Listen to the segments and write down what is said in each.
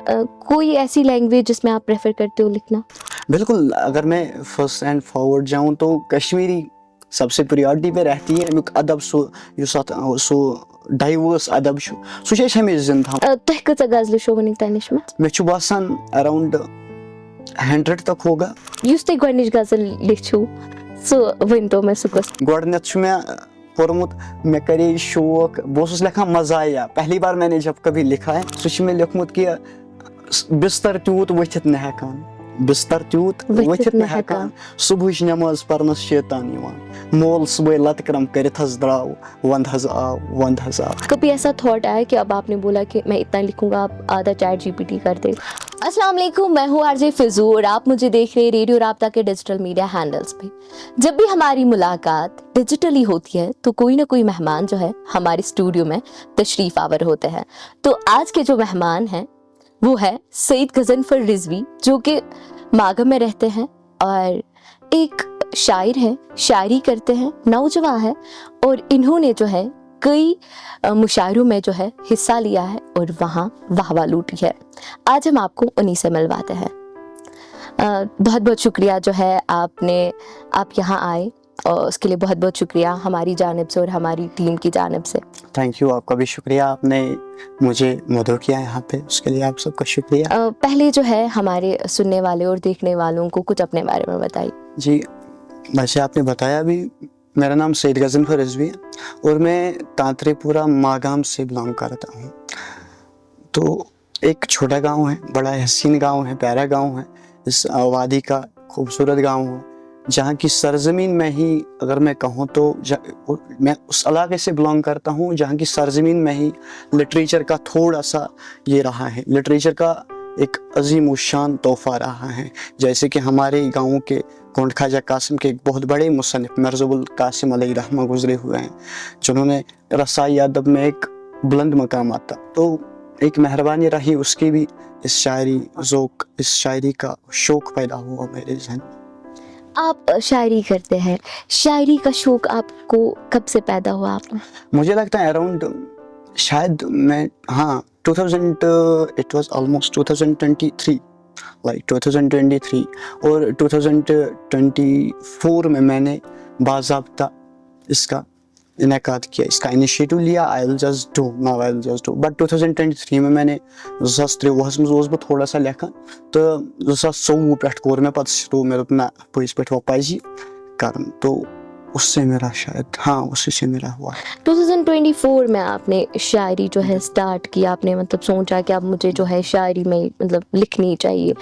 कोई ऐसी लैंग्वेज जिसमें आप प्रेफर करते हो लिखना? बिल्कुल, अगर मैं फर्स्ट एंड फॉरवर्ड जाऊँ तो कश्मीरी सबसे प्रायोरिटी पे रहती है। अमिक अदब सो डाइवर्स अदब सो हमेशा जिंदा। तुह कच गजल शो वनिक तनिश में मे बासान अराउंड 100 तक होगा। युस ते गनिश गजल लिखू सो वन तो मैं सुकस गोडनेथ मे पोर्मुत मे करे शौक बहुत लिखा मजाया। पहली बार मैंने जब कभी लिखा है सो मे लिखमुत कि बिस्तर त्यूत वथित न हेकान, बिस्तर त्यूत वथित न हेकान, सुबह नमाज पढ़नस शैतान यवान, मोल सुबह लतकरम करित हज द्राव, वंद हज आव, वंद हज आव। कभी ऐसा थॉट आया कि अब आपने बोला कि मैं इतना लिखूंगा, आप आधा चैट जीपीटी कर दे? अस्सलाम वालेकुम, मैं हूँ आरजे फिजू और आप मुझे देख रहे हैं रेडियो राब्ता के डिजिटल मीडिया हैंडल्स पे। जब भी हमारी मुलाकात डिजिटली होती है तो कोई ना कोई मेहमान जो है हमारे स्टूडियो में तशरीफ आवर होते हैं। तो आज के जो मेहमान हैं वो है सईद गजनफर रिजवी, जो कि मागम में रहते हैं और एक शायर है, शायरी करते हैं, नौजवान है और इन्होंने जो है कई मुशायरों में जो है हिस्सा लिया है और वहाँ वाहवा लूटी है। आज हम आपको उन्हीं से मिलवाते हैं। बहुत बहुत शुक्रिया जो है आप यहाँ आए और उसके लिए बहुत बहुत शुक्रिया हमारी जानिब से और हमारी टीम की जानिब से। थैंक यू, आपका भी शुक्रिया, आपने मुझे मदद किया यहाँ पे, उसके लिए आप सबका शुक्रिया। पहले जो है हमारे सुनने वाले और देखने वालों को कुछ अपने बारे में बताइए। जी, वैसे आपने बताया भी, मेरा नाम सईद गजनफर रिजवी है और मैं तांतरेपुरा मागाम से बिलोंग करता हूँ। तो एक छोटा गांव है, बड़ा हसीन गांव है, प्यारा गांव है, इस वादी का खूबसूरत गांव है, जहाँ की सरजमीन में ही अगर मैं कहूँ तो मैं उस इलाके से बिलोंग करता हूँ जहाँ की सरजमीन में ही लिटरेचर का थोड़ा सा ये रहा है, लिटरेचर का एक अजीम शान तोहफा रहा है। जैसे कि हमारे गाँव के गोंड ख्वाजा कासिम के एक बहुत बड़े मुसन्निफ मिर्ज़ुल कासिम अलैहि रहमा गुजरे हुए हैं, जिन्होंने रसाई अदब में एक बुलंद मकाम आता। तो एक मेहरबानी रही उसकी भी इस शायरी ज़ौक़, इस शायरी का शौक़ पैदा हुआ मेरे जहन। आप शायरी करते हैं, शायरी का शौक आपको कब से पैदा हुआ आपने? मुझे लगता है अराउंड शायद मैं 2000 इट वाज ऑलमोस्ट 2023 लाइक 2023 और 2024 में मैंने बाज़ाब्ता इसका इनेकाद किया, इसका इनिशिएटिव लिया। I will just do but 2023 में मैंने 2023 में थोड़ा सा लेखन तो 2024 पे कोर में पता शुरू मेरे अपना पज पे वपाजी कर, तो उससे मेरा शायद उसी से मेरा हुआ। 2024 में आपने शायरी जो है स्टार्ट किया, आपने मतलब सोचा कि अब मुझे जो है शायरी में मतलब लिखनी चाहिए।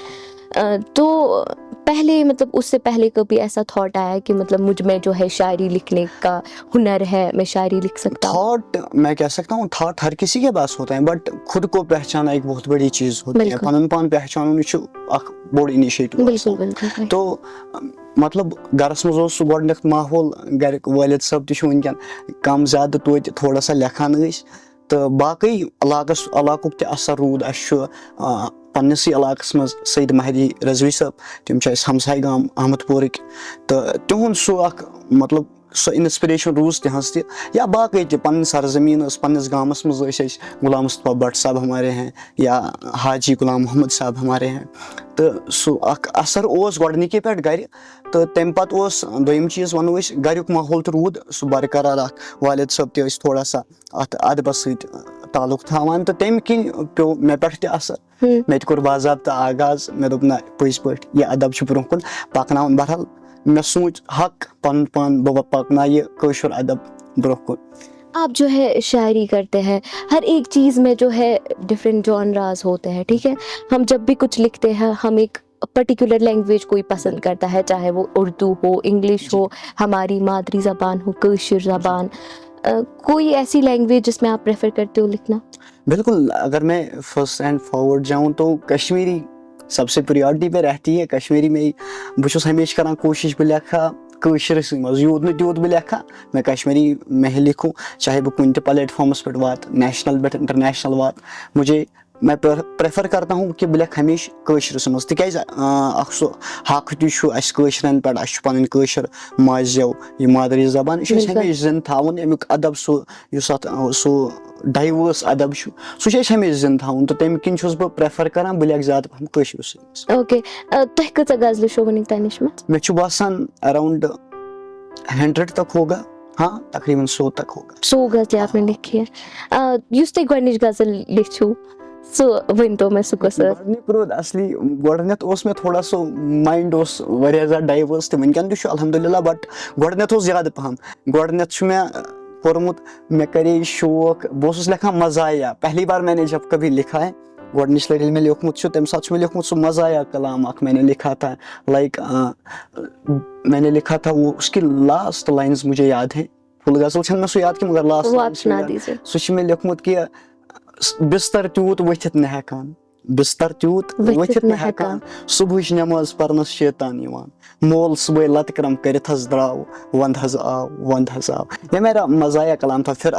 तो पहले मतलब उससे पहले कभी ऐसा थॉट आया कि मतलब मुझ में जो है शायरी लिखने का हुनर है, मैं शायरी लिख सकता हूँ? थॉट मैं कह सकता हूँ, थॉट हर किसी के पास होता है, बट खुद को पहचाना एक बहुत बड़ी चीज़ होती है। पन पान पहचान बोर्ड इनिशिएटिव। तो मतलब गरस मज सह गोडनेथ माहौल, घर वालिद सब तन कम ज्यादा तो थोड़ा सा लेखान, तो बाकी इलाकुक त असर रूद। पन्नसी इलाकस मज सईद महदी रिजवी साहब, तम हमसाय गाम अहमदपुर, तो तिहुंद सह मतलब सो इंस्पिरेशन रूज तिहस त, या बाकी पन सरजमीन पन्नस गामस मज गुलाम मुस्तफा भट्ट साहब हमारे हैं या हाजी गुलाम मोहम्मद साहब हमारे हैं। तो सह असर गोडनिके पे गर, तो तम पे दोम चीज़ वनो गरुक माहौल तो रूद सह बरकरार। वालिद साहब त थोड़ा सा अत अदबस ताल्लुक थावान, तो तम किन पे मे पे असर। मे कोर बाज़ाब्ता आगाज, मे दोप ना पज पे यह अदब ब्रोह कुन पकन। बहरहाल मैं सोच हक पन पान बह पकना ये कशुर अदब ब्रोह कुन। आप जो है शायरी करते हैं, हर एक चीज़ में जो है डिफरेंट जॉनरास होते हैं, ठीक है। हम जब भी कुछ लिखते हैं हम एक पर्टिकुलर लैंग्वेज कोई पसंद करता है, चाहे वो उर्दू हो, इंग्लिश हो, हमारी मादरी ज़बान हो, कशुर ज़बान। कोई ऐसी लैंग्वेज जिसमें आप प्रेफर करते हो लिखना? बिल्कुल, अगर मैं फर्स्ट एंड फॉरवर्ड जाऊँ तो कश्मीरी सबसे प्रायोरिटी पे रहती है। कश्मीरी में ही बहुत हमेशा करान कोशिश बह लेखा कशरस मज, यूत नो तूत बह लेखा, मैं कश्मीरी में ही लिखूँ, चाहे बह कुन प्लेटफॉर्मस पे वात, नेशनल पे इंटरनेशनल वात। मुझे میں پریفر کرتا ہوں کہ بہٕ لیکھٕ ہمیشہِ کٲشرِس منٛز تِکیازِ اکھ سُہ حق تہِ چھُ اَسہِ کٲشرٮ۪ن پٮ۪ٹھ اَسہِ چھُ پَنٕنۍ کٲشِر ماجہِ زٮ۪و یہِ مادری زبان یہِ چھُ اَسہِ ہمیشہِ زِندٕ تھاوُن اَمیُک ادب سُہ یُس اَتھ سُہ ڈایوٲرس ادب چھُ سُہ چھُ اَسہِ ہمیشہِ زِندٕ تھاوُن تہٕ تَمہِ کِنۍ چھُس بہٕ پریفر کران بہٕ لیکھٕ زیادٕ پَہم کٲشرِسٕے منٛز. اوکے تۄہہِ کۭژاہ غزلہٕ چھو وٕنیُک تانۍ لیچھمٕژ؟ مےٚ چھُ باسان اراؤنڈ 100 تک ہوگا ہاں تقریباً 100 تک ہوگا. 100 غزلیں آپ نے لکھی ہے. یُس تۄہہِ گۄڈنِچ غزل لیچھِو سُہ ؤنۍتو مےٚ سُہ کۄس ٲس؟ گۄڈٕنیُک روٗد اصلی گۄڈٕنیتھ اوس مےٚ تھوڑا سُہ مایِنڈ اوس واریاہ زیادٕ ڈایوٲرس تہٕ وٕنکٮ۪ن تہِ چھُ الحمدُاللہ بٹ گۄڈٕنیتھ اوس زیادٕ پَہم. گۄڈٕنیتھ چھُ مےٚ کوٚرمُت مےٚ کَرے شوق بہٕ اوسُس لیکھان مزاحیہ پہلی بار میں نے جب کبھی لکھا ہے گۄڈٕنِچ لٹہِ ییٚلہِ مےٚ لیوٗکھمُت چھُ تَمہِ ساتہٕ چھُ مےٚ لیوٗکھمُت سُہ مزاحیہ کلام اکھ میں نے لکھا تھا لائک میں نے لکھا تھا وہ اس کی لاسٹ لائنز مجھے یاد ہے فل غزل چھنہٕ مےٚ سُہ یاد کینٛہہ مگر لاسٹ لائن سُہ چھُ مےٚ لیوٗکھمُت کہِ بستر تیوٗت ؤتھِتھ نہٕ ہٮ۪کان بستر تیوٗت ؤتھِتھ نہٕ ہٮ۪کان صبحٕچ نٮ۪ماز پرنس شیطان یِوان مول صبحٲے لتہٕ کرم کٔرِتھ حظ درٛاو ونٛدٕ حظ آو ونٛدٕ حظ آو. یہ میرا مزاحیہ کلام تھا. پھر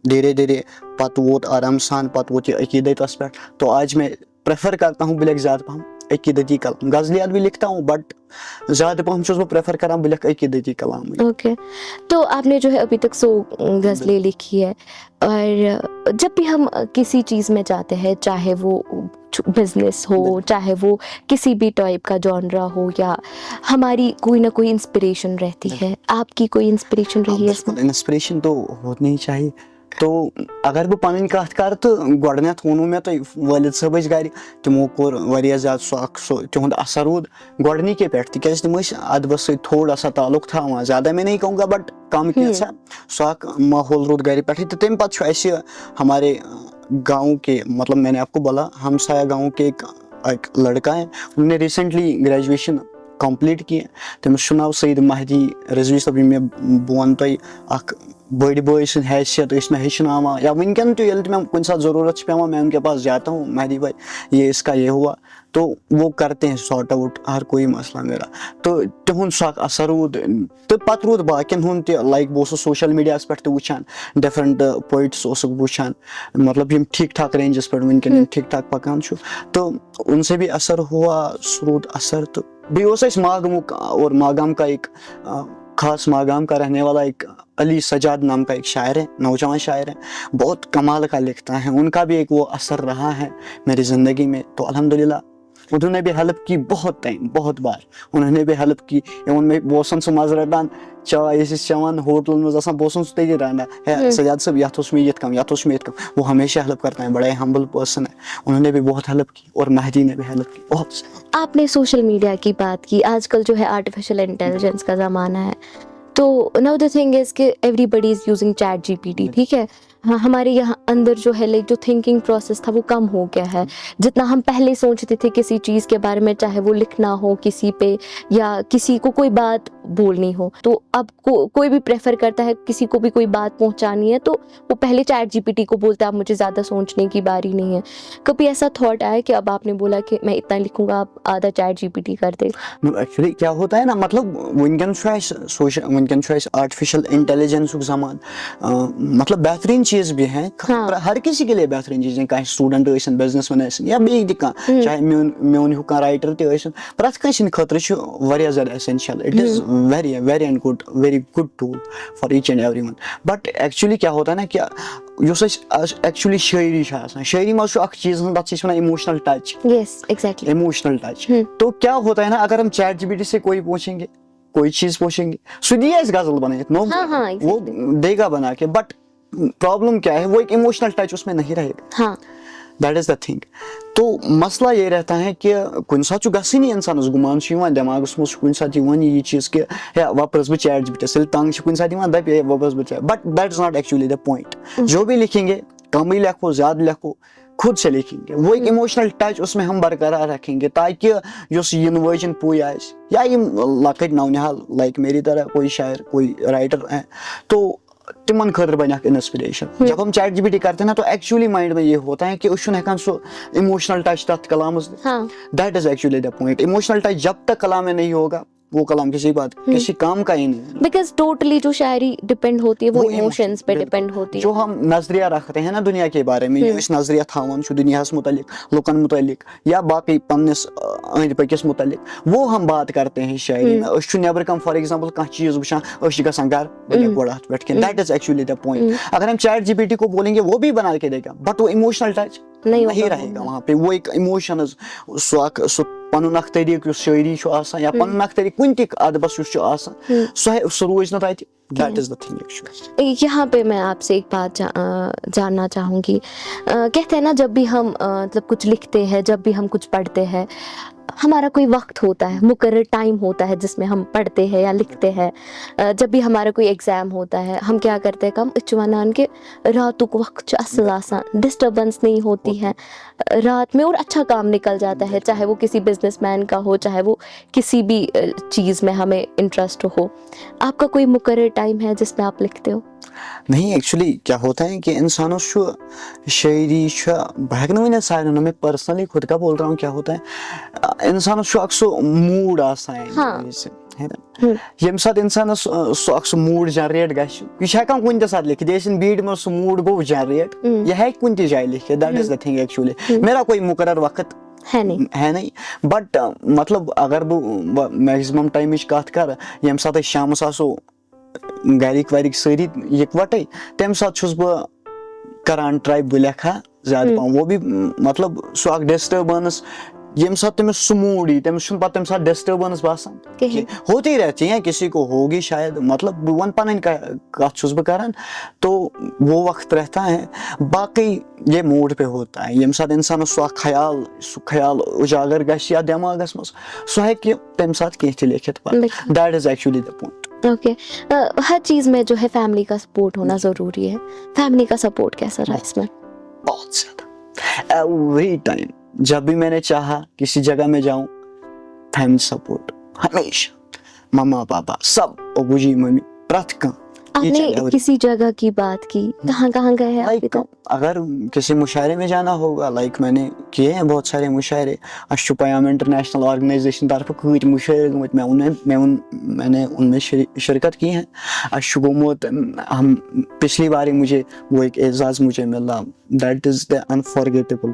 دھیرے دھیرے پتہٕ ووت آرام سان پتہٕ ووت یہ عقیدتس پٮ۪ٹھ تو آج میں پریفر کرتا ہوں بہٕ لیکھٕ زیادٕ پہم عقیدتی کلام. غزلیات بھی لکھتا ہوں بٹ زیادہ پہم چھُس بہٕ پریفر کران بہٕ لیکھٕ عقیدتی کلام. اوکے تو آپ نے جو ہے ابھی تک 100 غزلیں لکھی ہے اور جب بھی ہم کسی چیز میں جاتے ہیں چاہے وہ بزنس ہو چاہے وہ کسی بھی ٹائپ کا جانرا ہو یا ہماری کوئی نہ کوئی انسپریشن رہتی ہے. آپ کی کوئی انسپریشن رہی ہے اس میں؟ انسپریشن تو ہونی ہی چاہیے. تو اگر بہٕ پنٕنۍ کتھ کرٕ تہٕ گۄڈٕنیتھ ووٚنوُ مےٚ تۄہہِ وٲلد صٲب ٲسۍ گرِ تِمو کوٚر واریاہ زیادٕ سُہ تِہُنٛد اثر روٗد گۄڈنِکے پٮ۪ٹھ تِکیازِ تِم ٲسۍ ادبس سۭتۍ تھوڑا سا تعلق تھاوان زیادہ میں نہیں کہوں گا بٹ کم کینٛژھا سُہ اکھ ماحول روٗد گرِ پٮ۪ٹھٕے تہٕ تمہِ پتہٕ چھُ اسہِ ہمارے گاؤں کے مطلب میں نے آپ کو بولا ہمسایہ گاؤں کے ایک لڑکا ہے انہوں نے ریسنٹلی گریجویشن کمپلیٹ کی ہے تٔمِس چھُ ناو سعید مہدی رضوی صٲب یِم بہٕ وَنہٕ تۄہہِ اکھ بٔڑۍ بٲے سٕنٛدۍ حیثیت ٲسۍ مےٚ ہیٚچھناوان یا وٕنکٮ۪ن تہِ ییٚلہِ تہِ مےٚ کُنہِ ساتہٕ ضروٗرت چھِ پیٚوان میں ان کے پاس جاتا ہوں مہدی بھائی یہ اس کا یہ ہوا تو وہ کرتے ہیں سارٹ آؤٹ ہر کوئی مسئلہ میرا. تو تِہُنٛد سُہ اکھ اثر روٗد تہٕ پتہٕ روٗد باقین ہُنٛد تہِ لایک بہٕ اوسُس سوشل میڈیاہس پٮ۪ٹھ تہِ وٕچھان ڈفرنٹ پویٹس اوسُکھ بہٕ وٕچھان مطلب یِم ٹھیٖک ٹھاک رینجس پٮ۪ٹھ وٕنکٮ۪ن یِم ٹھیٖک ٹھاک پکان چھُ تو ان سے بھی اثر ہوا سُہ روٗد اثر. تہٕ بیٚیہِ اوس اَسہِ ماگمُک اور ماگام کا ایک خاص ماگام کا رہنے والا ایک علی سجاد نام کا ایک شاعر ہے نوجوان شاعر ہے بہت کمال کا لکھتا ہے ان کا بھی ایک وہ اثر رہا ہے میری زندگی میں. تو الحمدللہ انہوں نے بھی ہیلپ کی بہت ٹائم بہت بار انہوں نے بھی ہیلپ کی. ایون میں بہٕ اوسَن سُہ مزٕ رٹان چاے ٲسۍ أسۍ چٮ۪وان ہوٹلن منٛز آسان بہٕ اوسُس تٔتی رٹان ہے سجاد صٲب یتھ اوس مےٚ یِتھ کٔنۍ یتھ اوس مےٚ یِتھ کٔنۍ وہ ہمیشہ ہیلپ کرتا ہے بڑا ہمبل پرسن ہے انہوں نے بھی بہت ہیلپ کی اور مہدی نے بھی ہیلپ کی بہت. آپ نے سوشل میڈیا کی بات کی آج کل جو ہے آرٹیفیشیل انٹیلیجنس کا زمانہ ہے تو ناؤ دا تھنگ از کہ everybody is using chat G P T. ٹھیک ہے ہمارے یہاں اندر جو ہے لائک جو تھنکنگ پروسیس تھا وہ کم ہو گیا ہے. جتنا ہم پہلے سوچتے تھے کسی چیز کے بارے میں چاہے وہ لکھنا ہو کسی پہ یا کسی کو کوئی بات بولنی ہو تو اب کوئی بھی پریفر کرتا ہے کسی کو بھی کوئی بات پہنچانی ہے تو وہ پہلے چیٹ جی پی ٹی کو بولتا ہے اب مجھے زیادہ سوچنے کی باری نہیں ہے. کبھی ایسا تھاٹ آیا کہ اب آپ نے بولا کہ میں اتنا لکھوں گا آپ آدھا چیٹ جی پی ٹی کر دے؟ ایکچولی کیا ہوتا ہے نا مطلب ونکٮ۪ن چھُ اَسہِ آرٹیفیشل انٹیلیجنسُک زمان مطلب بہترین چیز بھی ہیں ہر کسی کے لیے بہترین چیز ہیں کانٛہہ سٹوڈنٹ ٲسِن بزنس مین ٲسِن یا بیٚیہِ تہِ کانٛہہ چاہے میون ہیوٗ کانٛہہ رایٹر تہِ ٲسِن پرٛٮ۪تھ کٲنٛسہِ ہٕنٛدِ خٲطرٕ چھُ واریاہ زیادٕ essential it is very good tool for each and every one. But actually کیا ہوتا ہے نا کیا یُس أسۍ ایکچولی شٲعری چھِ آسان شٲعری منٛز چھُ اکھ چیٖز تتھ چھِ أسۍ وَنان emotional touch. Yes exactly emotional touch. تو کیا ہوتا ہے نا اگر ہم چیٹ جی پی ٹی سے کوئی پوچھیں گے کوئی چیز پوچھیں گے سُہ دی اَسہِ غزل بنٲیِتھ نو وہ دے گا بنا کے بٹ پرابلم کیا ہے وہ ایک اِموشنل ٹچ اس میں نہیں رہے گا. That is the thing. تو مسئلہ یہ رہتا ہے کہ کُنہِ ساتہٕ چھُ گژھٲنی اِنسانس گُمان چھُ یِوان دٮ۪ماغس منٛز چھُ کُنہِ ساتہٕ یِوان یہِ چیٖز کہِ ہے وۄنۍ پرٛژھ بہٕ چیٹ جی پی ٹیس ییٚلہِ تنٛگ چھِ کُنہِ ساتہٕ یِوان دپہِ ہے وۄنۍ پرٛژھ بہٕ chat but that is not actually the point. جو بھی لکھیں گے کم ہی لکھو زیادہ لکھو خود سے لکھیں گے وہ ایک اِموشنل ٹچ اس میں ہم برقرار رکھیں گے تاکہ یُس یِنہٕ وٲجِن پُے آسہِ یا یِم لۄکٕٹۍ نونِہال لایک میری طرح کوئی شاعر کوئی رائٹر ہے تو تمن خٲطرٕ بنہِ اکھ انسپریشن. جب ہم چیٹ جی پی ٹی کرتے ہیں نا تو ایکچولی مائنڈ میں یہ ہوتا ہے کہ أسۍ چھُنہٕ ہٮ۪کان سُہ اِموشنل ٹچ تتھ کلامس دِتھ. That is actually the point. Emotional touch جب تک کلام میں نہیں ہوگا वो कलाम किसी बात किसी काम का ही नहीं। बिकॉज टोटली जो शायरी डिपेंड होती है वो इमोशंस पे डिपेंड होती है। जो हम नजरिया रखते हैं ना दुनिया के बारे में, इस नजरिया थावन छु दुनियास मुतालिक, लुकन मुतालिक या बाकी पन्निस अंद पकिस मुतालिक, वो हम बात करते हैं शायरी में। अश छु नेबर कम फॉर एग्जांपल कह चीज वुछान अश गसन घर बने गोड़ हाथ बैठ के, that is actually the point. अगर हम चैट जीपीटी को बोलेंगे वो भी बना के देगा, बट वो इमोशनल टच नहीं रहेगा वहाँ पे। वो एक इमोशन सो पनुन अख तरीक युस शायरी छु आसान या पनुन अख तरीक कुन ति अदबस युस छु आसान सो रोज न तति, that is the thing actually. यहाँ पे मैं आपसे एक बात जानना चाहूँगी। कहते हैं ना जब भी हम मतलब कुछ लिखते हैं, जब भी हम कुछ पढ़ते हैं, हमारा कोई वक्त होता है, मुकर्रर टाइम होता है जिसमें हम पढ़ते हैं या लिखते हैं। जब भी हमारा कोई एग्ज़ाम होता है, हम क्या करते हैं कम इचवानान के रातों को वक्त असल आसान, डिस्टर्बेंस नहीं होती है रात में और अच्छा काम निकल जाता है, चाहे वो किसी बिजनेसमैन का हो, चाहे वो किसी भी चीज़ में हमें इंटरेस्ट हो। आपका कोई मुकर्रर टाइम है जिसमें आप लिखते हो? नहीं, एक्चुअली क्या होता है कि इंसानों को शायरी बहन सारे मैं पर्सनली खुद का बोल रहा हूँ, क्या होता है इंसानों को अक्सर मूड आसान है ना, यम साथ इंसान सो मूड जनरेट गह कुन त साथ लिखित ये बीड में सो मूड गो जनरेट, यह है कुन त जाए लिखित, that is the thing actually. मेरा कोई मुकर्रर वक्त है नहीं बट मतलब अगर बह मैक्सिमम टाइम कत कर यम साथ शामस आसो गरिक वारिक सारी इकवटे, तम साथ बह करान ट्राई बह लेखा ज्यादा पा, वो भी मतलब सो डिस्टर्बेंस यम साथ तमिस सो मूड ही तमिस तम साथ डिस्टर्बेंस बासान होती रहती है, किसी को होगी शायद, मतलब वन पन कत बह करान, तो वो वक्त रहता है। बाकी ये मूड पे होता है, यम साथ इंसान सो ख्याल उजागर गश या दिमागस मज सो है कि तम साथ कह लिखित, that is actually the point. Okay हर चीज में जो है फैमिली का सपोर्ट होना जरूरी है। फैमिली का सपोर्ट कैसा रहा इसमें? बहुत ज्यादा, एवरी टाइम जब भी मैंने चाहा किसी जगह में जाऊं, फैमिली सपोर्ट हमेशा, मम्मा पापा सब, अबूजी मम्मी प्रथ। आपने किसी जगह की बात की, कहाँ गए हैं आप? अगर किसी मुशायरे में जाना होगा, लाइक मैंने किए हैं बहुत सारे मुशायरे, अशुपयाम इंटरनेशनल ऑर्गेनाइजेशन तरफ कुछ मुशायरे मैंने उनमें शिरकत की है। अशुगोमत हम पिछली बार मुझे वो एक एजाज़ मुझे मिला, that is the unforgettable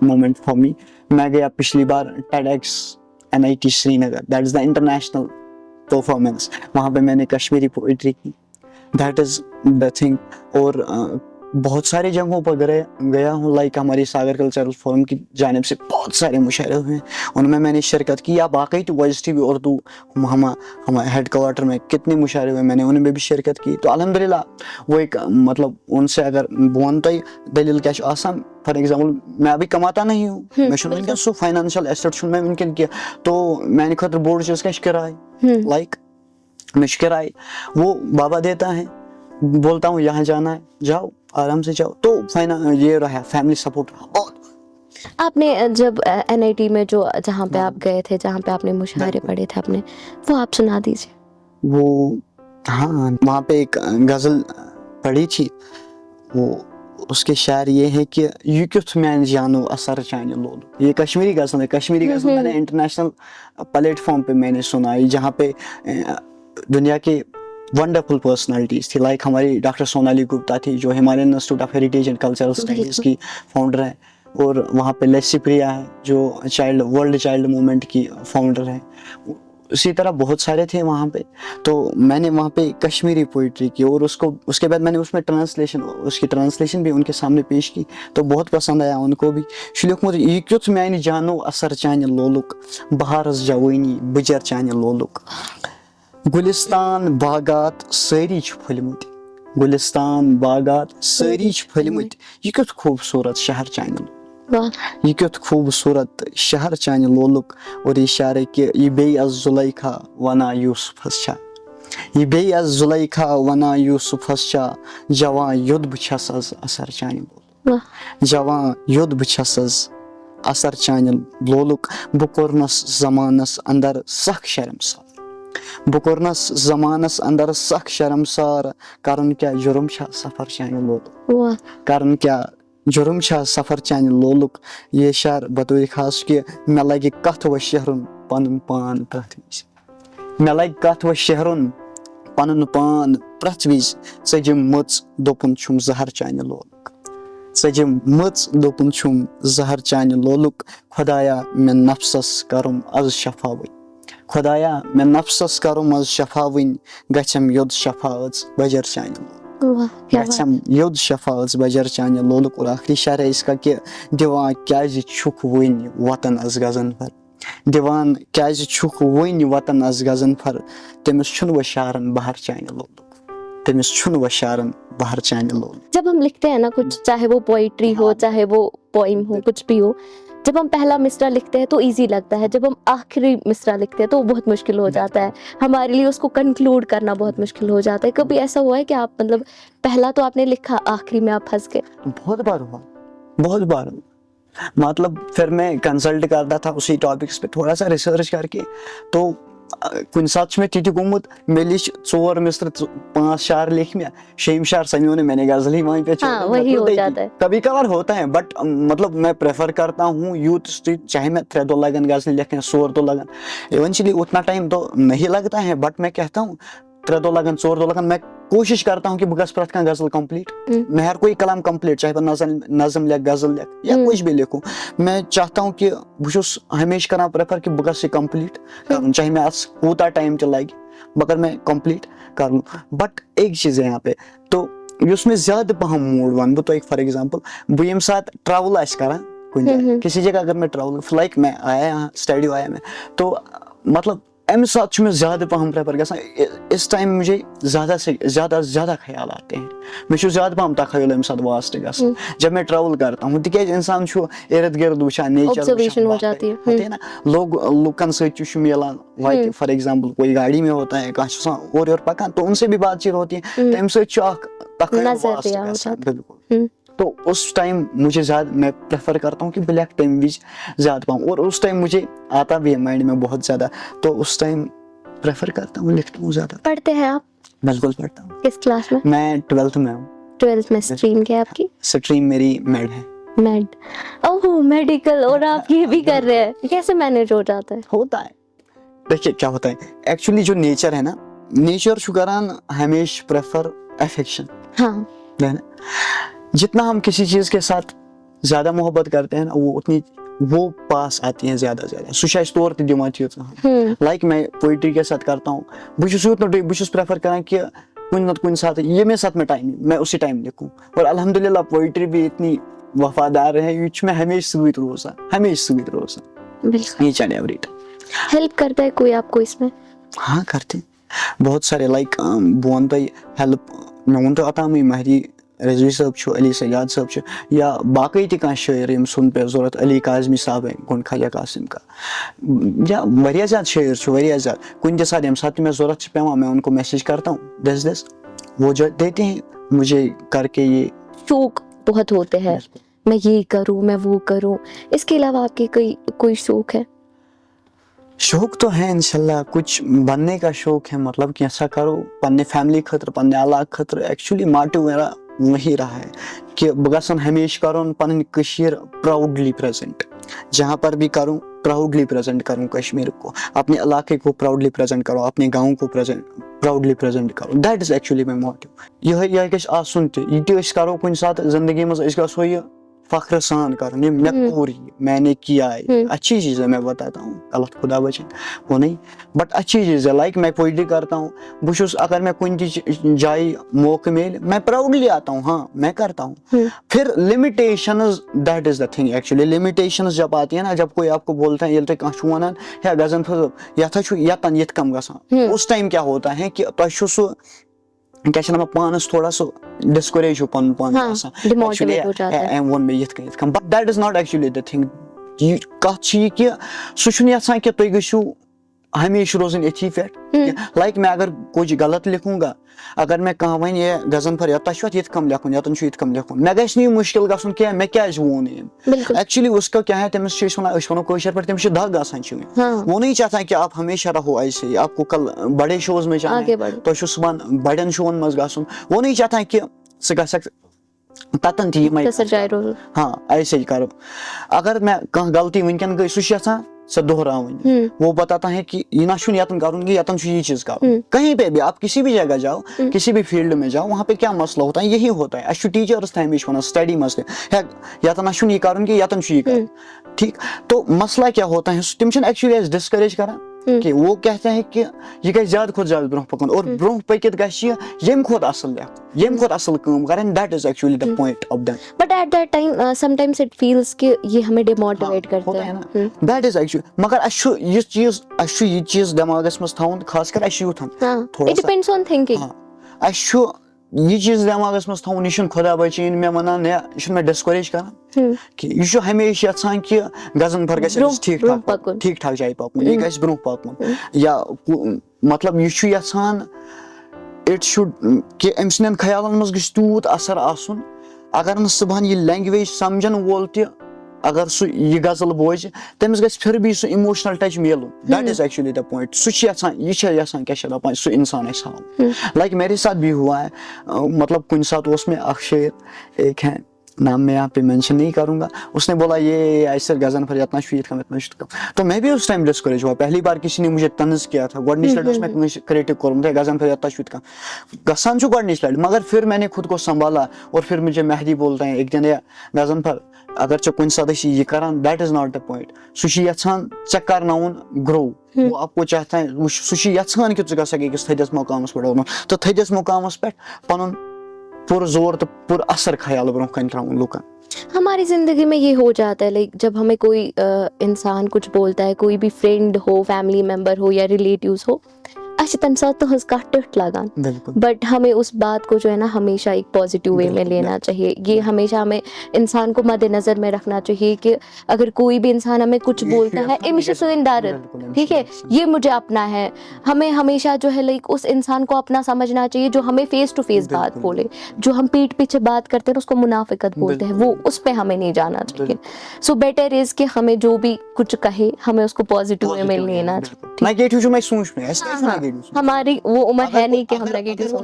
moment for me. मैं गया पिछली बार TEDx NIT Srinagar, that is the international performance, वहाँ पे मैंने कश्मीरी पोइट्री की, दैट इज द थिंग। और बहुत सारी जगहों पर गया हूँ, लाइक हमारी सागर कल्चरल फोरम की जानिब से बहुत सारे मुशायरे हुए हैं, उनमें मैंने शिरकत की। या बाकी तो वॉइस TV उर्दू हमारे हेड क्वार्टर में कितने मुशायरे हुए, मैंने उनमें भी शिरकत की। तो अल्हम्दुलिल्लाह वो एक मतलब उनसे अगर बोन तो दलील क्या आसान, फॉर एग्जाम्पल मैं अभी कमाता नहीं हूँ, मैं सो फाइनेंशियल एसेट मैं उनके किया, तो मैंने खुद बोर्ड से उसका किराए लाइक मुश्किराई वो बाबा देता है, बोलता हूँ यहाँ जाना है जाओ आराम से जाओ, तो ये रहा फैमिली सपोर्ट। और आपने जब NIT में जो जहाँ पे आप गए थे, जहाँ पे आपने मुशायरे पढ़े थे आपने, वो आप सुना दीजिए। वो हाँ, वहाँ पे एक गज़ल पढ़ी थी, वो उसके शायर ये है कि यू क्युथ मैन जानो असर चाने लोल, ये कश्मीरी गज़ल है। कश्मीरी गज़ल मैंने इंटरनेशनल प्लेटफॉर्म पे मैंने सुनाई, जहाँ पे दुनिया के वंडरफुल पर्सनालिटीज़ थी, लाइक हमारी डॉक्टर सोनाली गुप्ता थी जो Himalayan institute of heritage and cultural studies की फाउंडर है, और वहाँ पे लेसी प्रिया है जो वर्ल्ड चाइल्ड मूवमेंट की फाउंडर है। उसी तरह बहुत सारे थे वहाँ पे। तो मैंने वहाँ पे कश्मीरी पोइट्री की, और उसके बाद मैंने उसमें उसकी ट्रांसलेशन भी उनके सामने पेश की, तो बहुत पसंद आया उनको भी। शुलिक मुझे ये क्यों मैंने जानो असर चाने लोलुक, बहारस जवानी बजर चाने लोलुक, गुलिस्तान बागात सारी फुलमत, गुलिस्तान बागात सारी फुलमत, ये क्यों खूबसूरत शहर चाने, ये क्यों खूबसूरत शहर चाने लोलुक। और इशारे कि ये बे अज जुलैखा वना यूसुफस छा, ये बे अज जुलैखा वना यूसुफस छा, जवां युद्ध बछस अज असर चाने लोलुक, जवां युद्ध बछस अज असर चाने लोलुक, बुकुरनस जमानस अंदर सख शर्मसार, बुकुरनस जमानस अंदर सख शर्मसार, कारण क्या जुर्म छा सफर चाने लोलुक, कारण क्या जुर्म छा सफर चाने लोलुक। ये शार बतौर खास कि मे लगे कथ व शहरुन पन पान तथ مےٚ لگہِ کتھ وۄنۍ شیہرُن پنُن پان پرٛٮ۪تھ وِزِ ژٔجِم مٕژ دوٚپُن چھُم زہر چانہِ لولُک ژٔجِم مٕژ دوٚپُن چھُم زہر چانہِ لولُک خۄدایا مےٚ نفسس کرُم از شفا وۄنۍ خۄدایا مےٚ نفسس کرُم از شفا وٕنۍ گژھٮ۪م یوٚد شفا ٲژ بجر چانہِ لولُک گژھٮ۪م یوٚد شفا ٲژ بجر چانہِ لولُک اور آخری شعر ہے اس کا کہ دِوان کیازِ چھُکھ وٕنہِ وطن از غضن پر دِوان کیازِ چھُکھ وٕنہِ وطن از غضن پر تٔمِس چھُنہٕ وۄنۍ شارن بہر چانہِ لولُک تٔمِس چھُنہٕ وۄنۍ شارن بہر چانہِ لولُک. جب ہم لکھتے ہیں نا کچھ, چاہے وہ پوئٹری ہو چاہے وہ پوئم ہو کچھ بھی ہو, جب ہم پہلا مصرع لکھتے ہیں تو ایزی لگتا ہے, جب ہم آخری مصرع لکھتے ہیں تو وہ بہت مشکل ہو جاتا ہے ہمارے لیے, اس کو کنکلوڈ کرنا بہت مشکل ہو جاتا ہے. کبھی ایسا ہوا ہے کہ آپ مطلب پہلا تو آپ نے لکھا, آخری میں آپ پھنس گئے؟ بہت بار ہوا, بہت بار. مطلب پھر میں کنسلٹ کرتا تھا اسی ٹاپکس پہ تھوڑا سا ریسرچ کر کے, تو کُنہِ ساتہٕ چھُ مےٚ تہِ تہِ گوٚمُت مےٚ لیٚچھ 4 مصرع 5 شعر لیکھ میں, 6 شعر سمجھو نے میں نے غزل ہی وہیں پہ چھوڑ دی. کبھی کبھار ہوتا ہے بٹ مطلب میں پریفر کرتا ہوں یوت چاہے میں 3 دن لگن غزل لکھنے 100 دن لگن, ایونچولی اتنا ٹائم تو نہیں لگتا ہے بٹ میں کہتا ہوں 3 دن لگن 4 دن لگن, میں کوشش کرتا ہوں کہ بہٕ گژھٕ پرٛٮ۪تھ کانٛہہ غزل کمپلیٹ, میں ہر کوئی کلام کمپلیٹ, چاہے بہٕ نظم لکھ غزل لکھ یا کچھ بھی لکھوں, میں چاہتا ہوں کہ بہٕ چھُس ہمیشہ کران پریفر کہ بہٕ گژھٕ یہِ کمپلیٹ کرُن, چاہے مےٚ اتھ کوٗتاہ ٹایم تہِ لگہِ مگر میں کمپلیٹ کر لوں. بٹ ایک چیز ہے یہاں پہ, تو یُس مےٚ زیادٕ پہم موڈ ونہٕ بہٕ تۄہہِ فار ایگزامپل, بہٕ ییٚمہِ ساتہٕ ٹریول آسہِ کران کُنہِ جایہِ کسی جگہ اگر میں ٹریول لائک میں آیا یہاں اسٹڈی آیا میں, تو مطلب امہِ ساتہٕ چھُ مےٚ زیادٕ پہم پریفر گژھان اس ٹائم مجھے زیادہ سے زیادہ خیال آتے ہیں, مےٚ چھُ زیادٕ پہم تخیل امہِ ساتہٕ واسٹ گژھان جب میں ٹریول کرتا ہوں, تِکیازِ انسان چھُ ارد گرد وٕچھان نیچر وٕچھان, لُکن سۭتۍ تہِ چھُ مِلان, وتہِ فار ایگزامپل کوئی گاڑی میں ہوتا ہے کانٛہہ چھُ آسان اورٕ یورٕ پکان تو ان سے بھی بات چیت ہوتی ہے, تمہِ سۭتۍ چھُ اکھ تخیل واسٹ گژھان. بالکل, تو اس ٹائم مجھے زیادہ میں پریفر کرتا ہوں کہ بہٕ لیکھٕ تمہِ وِزِ زیادہ پہم, اور اس ٹائم مجھے آتا بھی ہے مائنڈ میں بہت زیادہ, تو اس ٹائم پریفر کرتا ہوں لکھتا ہوں زیادہ. پڑھتے ہیں آپ؟ بالکل پڑھتا ہوں. کس کلاس میں؟ میں 12th میں ہوں. 12th میں. اسٹریم کیا ہے آپ کی؟ اسٹریم میری میڈ ہے. میڈ, اوہ میڈیکل, اور آپ یہ بھی کر رہے ہیں, کیسے مینیج ہو جاتا ہے؟ ہوتا ہے, دیکھیے کیا ہوتا ہے ایکچولی جو نیچر ہے نا, نیچر چھُ کران ہمیشہ پریفر افیکشن. ہاں, جتنا ہم کسی چیز کے ساتھ زیادہ محبت کرتے ہیں نا وہ پاس آتی ہیں زیادہ سُہ چھُ اَسہِ طور تہِ دِوان تیٖژاہ. لایک میں پوئٹری کے ساتھ کرتا ہوں, بہٕ چھُس پریفر کران کہ کُنہِ نتہٕ کُنہِ ساتہٕ ییٚمے ساتہٕ میں ٹائم میں اسی ٹائم لکھوں, اور الحمد للہ پوئٹری بھی اتنی وفادار ہے, یہ چھُ مےٚ ہمیشہ سۭتۍ روزان each and every time. Help کرتا ہے کوئی آپ کو اس میں؟ ہاں کرتے بہت سارے, لائک بہٕ وَنہٕ تۄہہِ ہیلپ, مےٚ ووٚن تۄہہِ اوتامٕے مہدی رضوی صٲب چھُ, علی سجاد صٲب چھُ, یا باقٕے تہِ کانٛہہ شٲعر ییٚمہِ سُنٛد پیٚیہِ ضوٚرتھ, علی کاظمی صاحب ہے گۄنٛڈ خواجہ قاسم کا, یا واریاہ زیادٕ شٲعر چھُ واریاہ زیادٕ, کُنہِ تہِ ساتہٕ ییٚمہِ ساتہٕ تہِ مےٚ ضوٚرتھ چھِ پیٚوان میں انکو میسیج کرتا ہوں دس وہ جو دیتے ہیں مجھے کر کے. یہ شوق بہت ہوتے ہیں, میں یہ کروں میں وہ کروں, اس کے علاوہ آپ کے کوئی شوق ہے؟ شوق تو ہے انشاءاللہ, کچھ بننے کا شوق ہے, مطلب کیسا کرو پننہِ فیملی خٲطرٕ پننہِ علاقہٕ خٲطرٕ. ایکچولی ماٹو میرا وہی رہا ہے کہ بہٕ گژھن ہمیشہ کرُن پنٕنۍ کٔشیٖر پراؤڈلی پریزنٹ, جہاں پر بھی کروں پراؤڈلی پریزنٹ کروں کشمیر کو, اپنے علاقے کو پراؤڈلی پریزنٹ کرو, اپنے گاؤں کو پراؤڈلی پریزنٹ کرو. That is actually my motto. یہ گژھِ آسُن تہِ, یہِ تہِ أسۍ کرو کُنہِ ساتہٕ زندگی منٛز, أسۍ گژھو یہِ فخر سان کرُن, یہ مےٚ کوٚر یہِ, میں نے کیا ہے. اچھی چیز ہے, میں بتاتا ہوں, غلط خدا بچائے وہ نہیں, بٹ اچھی چیز ہے. لائک میں پوئٹری کرتا ہوں, بہٕ چھُس اگر میں کُنہِ تہِ جایہِ موقع میلہِ میں پراؤڈلی آتا ہوں, ہاں میں کرتا ہوں. پھر limitations, that is the thing actually. Limitations جب آتی ہے نا, جب کوئی آپ کو بولتا ہے, ییٚلہِ تۄہہِ کانٛہہ چھُ وَنان ہے غزن فضل یتھ چھُ یتن یِتھ کٔنۍ گژھان, اس ٹائم کیا ہوتا ہے کہ تۄہہِ چھُ سُہ کیا چھِ وَنان پانس تھوڑا سُہ ڈسکوریج ہیوٗ پنُن پان آسان, أمۍ ووٚن مےٚ یِتھ کٔنۍ, but that is not actually the thing. یہِ کتھ چھِ یہِ کہِ سُہ چھُنہٕ یژھان کہ تُہۍ گٔژھِو ہمیشہ روزٕنۍ أتھی پٮ۪ٹھ. لایک میں اگر کچھ غلط لکھوں گا, اگر میں کانٛہہ وَنہِ ہے غزن فر تۄہہِ چھُ اتھ یِتھ کٔنۍ لیکھُن, یتن چھُ یِتھ کٔنۍ لیکھُن, مےٚ گژھِ نہٕ یہِ مُشکل گژھُن کینٛہہ مےٚ کیازِ ووٚن أمۍ. ایکچولی اس کا کیا ہے, تٔمِس چھِ أسۍ وَنان کٲشِر پٲٹھۍ تٔمِس چھِ دگ آسان چھِوٕنۍ. وہ نہیں چاہتا کہ آپ ہمیشہ رہو ایسے ہی, آپ کو کل بڑے شوز میں جانا ہے, تۄہہِ چھُ صبحن بڑٮ۪ن شوون منٛز گژھُن. وہ نہیں چاہتا کہ ژٕ گژھکھ تتن تہِ یِمے, ہاں ایسے ہی کرو. اگر مےٚ کانٛہہ غلطی وٕنکیٚن گٔے, سُہ چھُ یژھان से दोहरावनी, वो बताता है कि ये ना शुन यतन करूंगी यतन शु ये चीज करो। कहीं पे भी आप किसी भी जगह जाओ, किसी भी फील्ड में जाओ, वहाँ पे क्या मसला होता है, यही होता है। अशु टीचर्स थे हमेशा वना स्टडी मसले यतन शुन ये करूंगी यतन शु ये कर, ठीक। तो मसला क्या होता है, तिम छन एक्चुअली डिस्करेज करा कि वो कहते हैं कि ये गई ज्यादा खुद ज्यादा ब्रोह पकन और ब्रोह पकित गशी येम खुद असल येम खुद असल काम करन, that is actually the point of that. But at that time sometimes it feels कि ये हमें डिमोटिवेट करते हैं। दैट इज एक्चुअली मगर अशु ये चीज दिमागस में थाउन, खास कर अशु यूथन इट डिपेंड्स ऑन थिंकिंग। अशु ये चीज दिमागस में थाउन, ये खुदा बचीन मे वनान ये मैं डिस्करेज कर कि ये हमेशा यछान कि गजन भर गस ठीक ठाक जाए पकन, ये गस ब्रोह पकन, या मतलब ये यछान इट शुड कि अम सन ख्यालन मज गस तूत असर आसन, अगर न सुबह ये लैंग्वेज समझन वोल ति अगर सु ये गजल बोझ तमिस गस फिर भी सु इमोशनल टच मिलुन, that is actually the point. सु यछान क्या दपान सु इंसान हाउ, लाइक मेरे साथ भी हुआ है। मतलब कुछ साथ उसमें अक्षय एक है, नाम मैं यहाँ पे मेंशन नहीं करूंगा, उसने बोला ये ऐसे गजन पर इतना शुरू कम इतना शुरू कम, तो मैं भी उस टाइम डिस्करेज हुआ। पहली बार किसी ने मुझे तंज किया था, गोडनिश लड़ उसमें क्रिएटिव करूँ था गजन पर इतना शुरू कम गसान जो गोडनिश लड़, मगर फिर मैंने खुद को संभाला और फिर मुझे मेहदी बोलते हैं एक दिन गजन पर अगर च कुछ साथ ये करान, that is not the point. सुशी यछान च करनाउन ग्रो, वो आपको चाहता है, वो सुशी यछान कि च गसक एक थदिस मकामस पे, तो थदिस मकामस पे पनुन पूरा जोर तो पूरा असर ख्याल ब्रोह कन त्राउन लुकन। हमारी जिंदगी में ये हो जाता है, लाइक जब हमें कोई इंसान कुछ बोलता है, कोई भी फ्रेंड हो, फैमिली मेंबर हो या रिलेटिव्स हो, अच्छा तम साथ तो हंसका टिट लगान, बट हमें उस बात को जो है ना हमेशा एक पॉजिटिव वे में लेना चाहिए। ये हमेशा हमें इंसान को मद्देनजर में रखना चाहिए कि अगर कोई भी इंसान हमें कुछ बोलता है ठीक है, ये मुझे अपना है, हमें हमेशा जो है लाइक उस इंसान को अपना समझना चाहिए जो हमें फेस टू फेस बात बोले। जो हम पीठ पीछे बात करते हैं उसको मुनाफिकत बोलते हैं, वो उस पे हमें नहीं जाना चाहिए। सो बेटर इज कि हमें जो भी कुछ कहे हमें उसको पॉजिटिव वे में लेना चाहिए। नेगेटिव जो मैं सोच में ऐसे हमारी वो उम्र है नहीं कि हम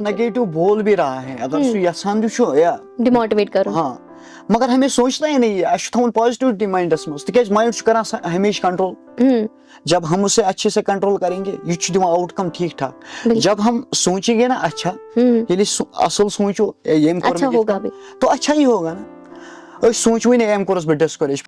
नेगेटिव बोल भी रहा है, अगर सु यसान जो या डिमोटिवेट करो, हाँ, मगर हमें सोचना ही नहीं है, अश थोन पॉजिटिविटी माइंडस में, तिकेज माइंड करा हमेशा कंट्रोल। जब हम उसे अच्छे से कंट्रोल करेंगे ये दिवा आउटकम ठीक ठाक। जब हम सोचेंगे ना अच्छा, ये असल सोचो ये अच्छा होगा भी, तो अच्छा ही होगा ना। सोचो ही नहीं एम कोर्स डिस्करेज